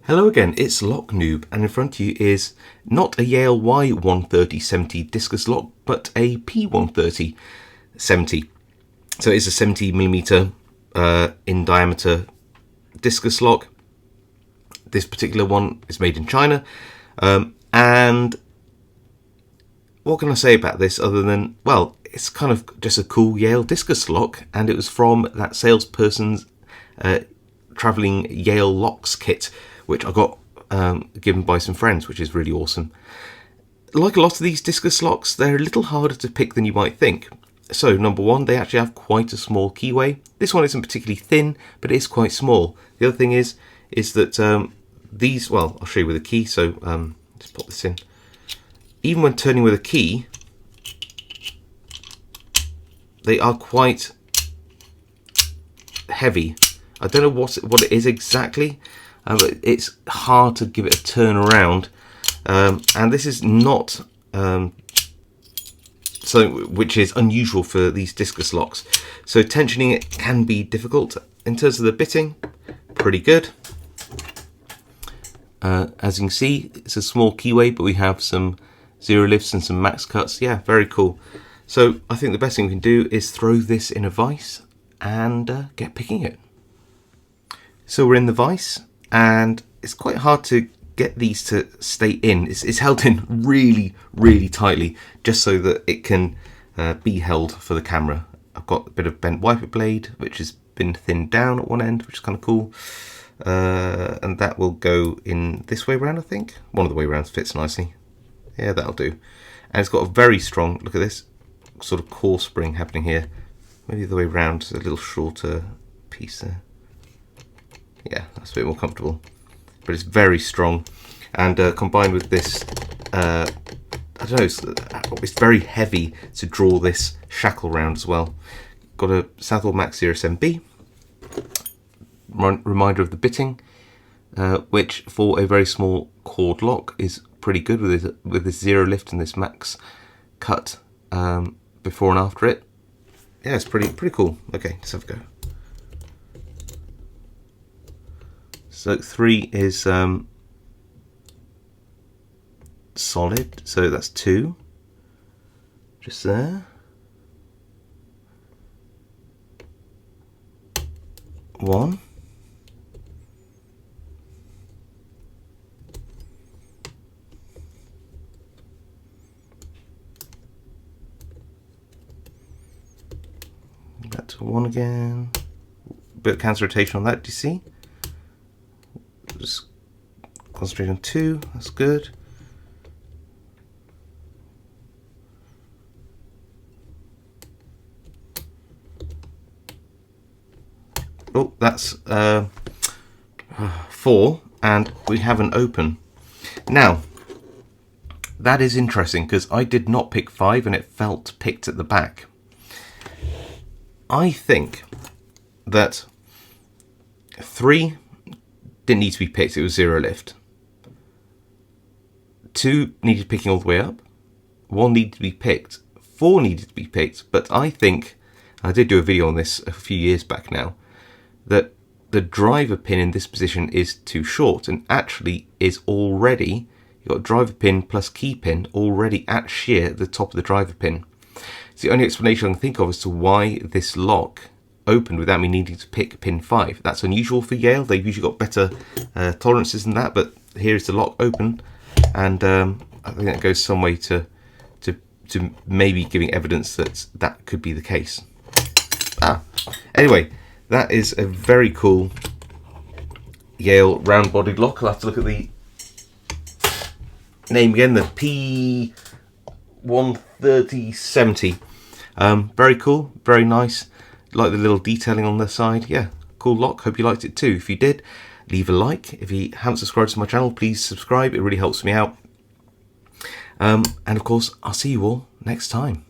Hello again, it's Lock Noob, and in front of you is not a Yale Y130-70 discus lock, but a P130-70. So it's a 70mm in diameter discus lock. This particular one is made in China, and what can I say about this other than, well, it's kind of just a cool Yale discus lock, and it was from that salesperson's travelling Yale locks kit, which I got given by some friends, which is really awesome. Like a lot of these discus locks, they're a little harder to pick than you might think. So, number one, they actually have quite a small keyway. This one isn't particularly thin, but it is quite small. The other thing is that these, well, I'll show you with a key, so let's put this in. Even when turning with a key, they are quite heavy. I don't know what it is exactly, but it's hard to give it a turn around, and this is not something which is unusual for these discus locks. So tensioning it can be difficult. In terms of the bitting, pretty good. As you can see, it's a small keyway, but we have some zero lifts and some max cuts. Yeah, very cool. So I think the best thing we can do is throw this in a vise and get picking it. So we're in the vise, and it's quite hard to get these to stay in. It's held in really, really tightly, just so that it can be held for the camera. I've got a bit of bent wiper blade, which has been thinned down at one end, which is kind of cool. And that will go in this way around, I think. One of the way arounds fits nicely. Yeah, that'll do. And it's got a very strong, look at this, sort of core spring happening here. Maybe the way around, a little shorter piece there. Yeah, that's a bit more comfortable, but it's very strong, and combined with this, I don't know, it's very heavy to draw this shackle round as well. Got a Southall Max 07B, reminder of the bitting, which for a very small cord lock is pretty good with this zero lift and this max cut before and after it. Yeah, it's pretty cool. Okay, let's have a go. So 3 is solid, so that's 2, just there. 1. Back to 1 again. Bit of counter rotation on that, do you see? Just concentrate on 2, that's good. Oh, that's 4, and we have an open. Now, that is interesting because I did not pick 5 and it felt picked at the back. I think that 3 didn't need to be picked, it was zero lift. 2 needed picking all the way up. 1 needed to be picked. 4 needed to be picked, but I think, I did do a video on this a few years back now, that the driver pin in this position is too short, and actually is already, you've got driver pin plus key pin already at shear at the top of the driver pin. It's the only explanation I can think of as to why this lock opened without me needing to pick pin 5. That's unusual for Yale. They've usually got better tolerances than that, but here's the lock open, and I think that goes some way to maybe giving evidence that that could be the case. Anyway, that is a very cool Yale round-bodied lock. I'll have to look at the name again, the P130-70. Very cool, very nice. Like the little detailing on the side. Yeah, cool lock. Hope you liked it too. If you did, leave a like. If you haven't subscribed to my channel, please subscribe. It really helps me out. And of course, I'll see you all next time.